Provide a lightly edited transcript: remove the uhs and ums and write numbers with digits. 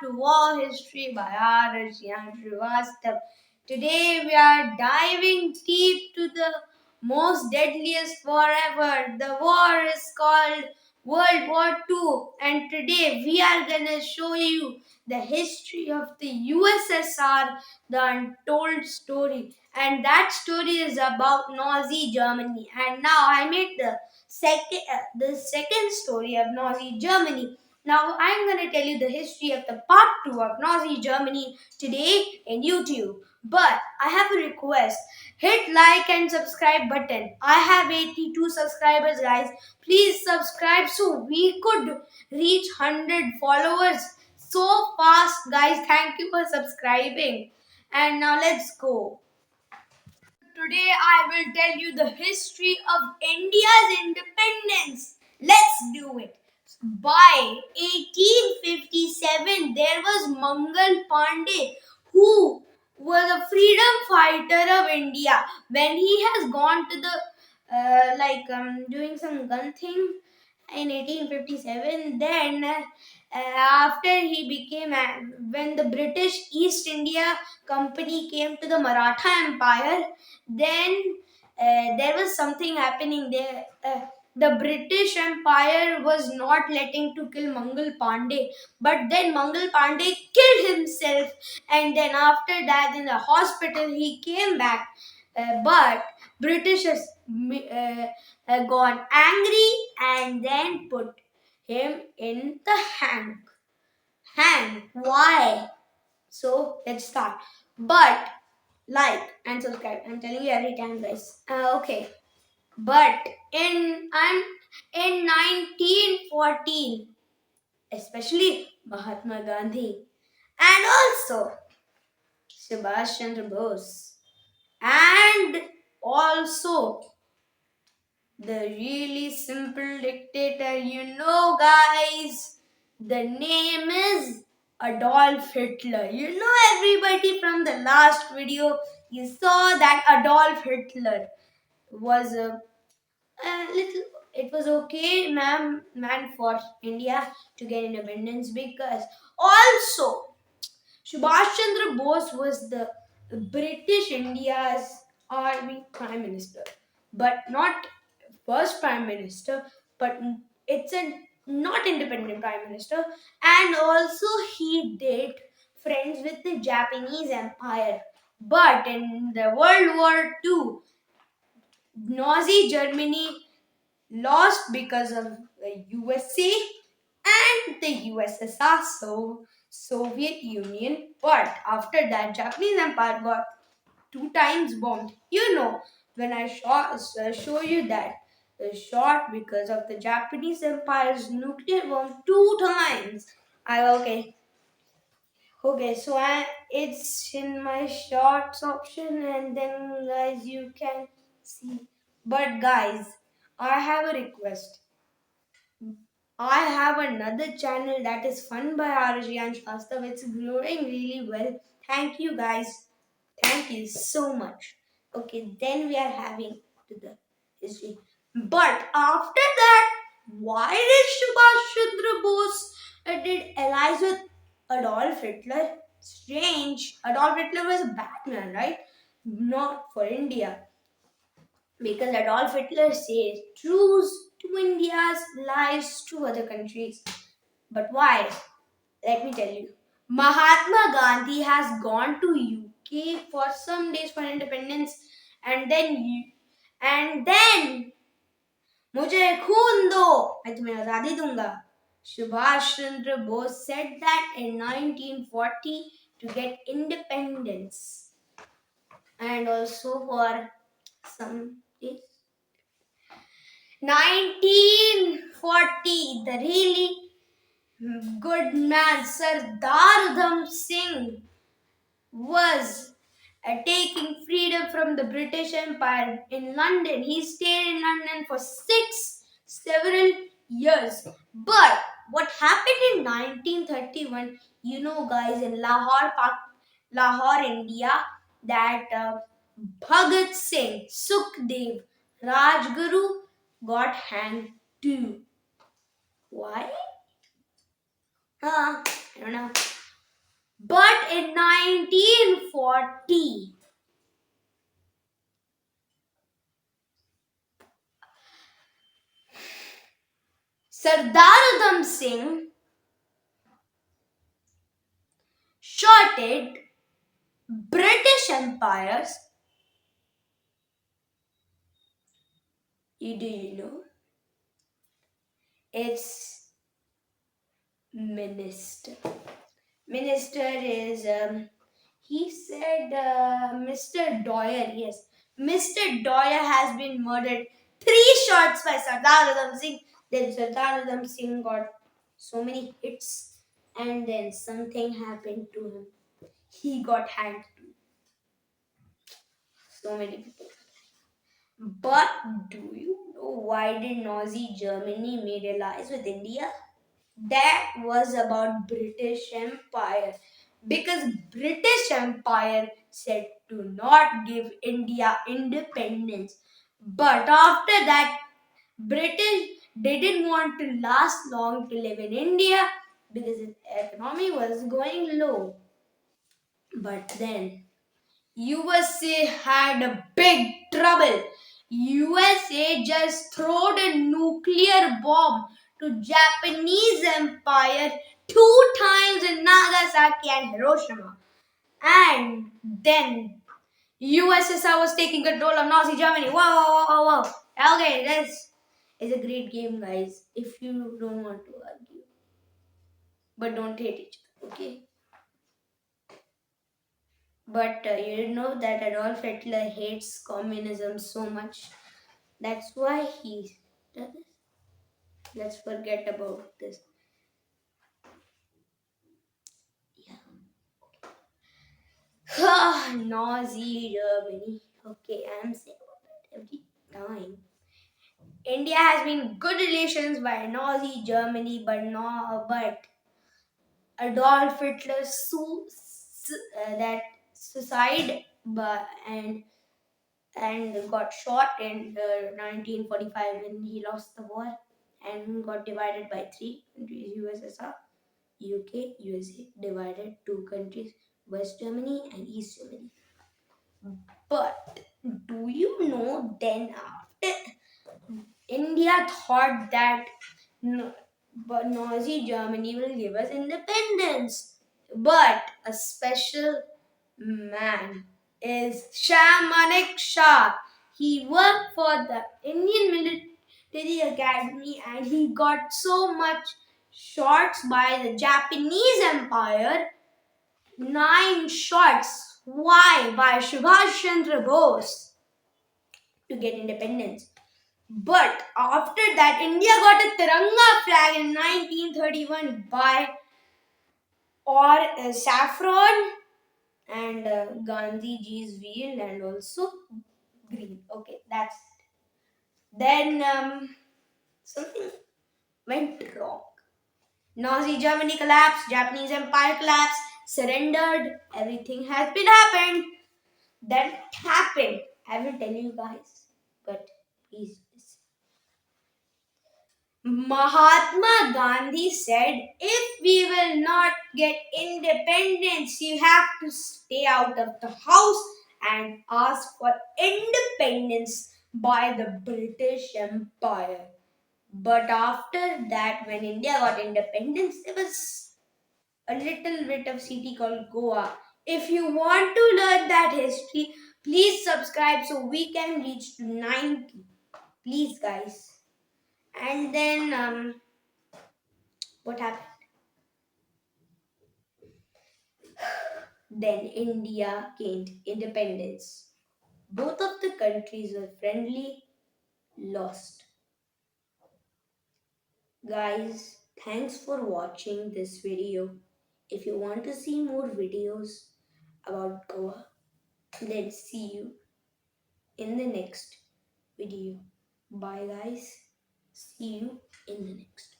to War History by R. Arshyan Srivastav. Today we are diving deep to the most deadliest war ever. The war is called World War II, and today we are gonna show you the history of the USSR, the untold story. And that story is about Nazi Germany. And now I made the second story of Nazi Germany. Now I'm going to tell you the history of the part 2 of Nazi Germany today in YouTube. But I have a request. Hit like and subscribe button. I have 82 subscribers, guys. Please subscribe so we could reach 100 followers so fast, guys. Thank you for subscribing. And now let's go. Today I will tell you the history of India's independence. Let's do it. By 1857, there was Mangal Pandey, who was a freedom fighter of India. When he has gone to the doing some gun thing in 1857, then after he became when the British East India Company came to the Maratha Empire, then there was something happening there. The British Empire was not letting to kill Mangal Pandey, but then Mangal Pandey killed himself, and then after that in the hospital he came back. But British has gone angry and then put him in the hang. Hang. Why? So let's start. But like and subscribe. I'm telling you every time, guys. Okay. But in 1914, especially Mahatma Gandhi and also Subhash Chandra Bose and also the really simple dictator, guys, the name is Adolf Hitler. Everybody from the last video, you saw that Adolf Hitler was a little, it was okay, man, for India to get independence because also Subhash Chandra Bose was the British India's army prime minister, but not first prime minister, but it's a not independent prime minister, and also he did friends with the Japanese Empire. But in the World War II, Nazi Germany lost because of the USA and the USSR, so Soviet Union. But after that, Japanese Empire got 2 times bombed. When I show you that the shot because of the Japanese Empire's nuclear bomb 2 times. Okay. So it's in my shorts option, and then guys you can see. But guys, I have a request. I have another channel that is Fun by Arjun Shastav. It's growing really well. Thank you guys. Thank you so much. Okay, then we are having to the history. But after that, why did Subhash Chandra Bose did allies with Adolf Hitler? Strange. Adolf Hitler was a bad man, right? Not for India. Because Adolf Hitler says truce to India's lies to other countries. But why? Let me tell you. Mahatma Gandhi has gone to UK for some days for independence, and then मुझे खून दो, मैं तुम्हें आजादी दूंगा. Subhash Chandra Bose said that in 1940 to get independence, and also for some days. 1940, the really good man Sardar Udham Singh was taking freedom from the British Empire in London. He stayed in London for several years. But what happened in 1931, guys, in Lahore, India, that Bhagat Singh, Sukhdev, Rajguru got hanged too. Why? I don't know. But in 1940, Sardar Udham Singh shorted British empires. Do you know? It's minister. Minister is he said Mr. Doyer. Yes, Mr. Doyer has been murdered. Three shots by Sardar Udham Singh. Then Sardar Udham Singh got so many hits, and then something happened to him. He got hanged. So many people. But do you know why did Nazi Germany made allies with India? That was about British Empire, because British Empire said to not give India independence. But after that, British didn't want to last long to live in India because its economy was going low. But then USA had a big trouble. USA just threw a nuclear bomb to Japanese empire two times in Nagasaki and Hiroshima. And then USSR was taking control of Nazi Germany. Whoa, whoa, whoa, whoa, whoa. Okay, this is a great game, guys. If you don't want to argue, but don't hate each other, okay? But you know that Adolf Hitler hates communism so much. That's why he does this. Let's forget about this. Yeah. Nazi Germany. Okay, I'm saying about that every time. India has been good relations by Nazi Germany, but Adolf Hitler that suicide, and got shot in 1945 when he lost the war and got divided by three countries: USSR, UK, USA, divided two countries: West Germany and East Germany. But do you know then after India thought that but Nazi Germany will give us independence, but a special man is Shah Manek Shah. He worked for the Indian Military Academy and he got so much shots by the Japanese Empire. 9 shots. Why? By Subhash Chandra Bose to get independence. But after that, India got a Tiranga flag in 1931 by or saffron and Gandhi Ji's wheel and also green. Okay, that's then something went wrong. Nazi Germany collapsed, Japanese Empire collapsed, surrendered. Everything has been happened. That happened. I will tell you guys, but please listen. Mahatma Gandhi said, if we will not get independence, you have to stay out of the house and ask for independence by the British Empire. But after that, when India got independence, there was a little bit of city called Goa. If you want to learn that history, please subscribe so we can reach to 90. Please, guys. And then, what happened? Then India gained independence. Both of the countries were friendly, lost. Guys, thanks for watching this video. If you want to see more videos about Goa, then see you in the next video. Bye, guys. See you in the next.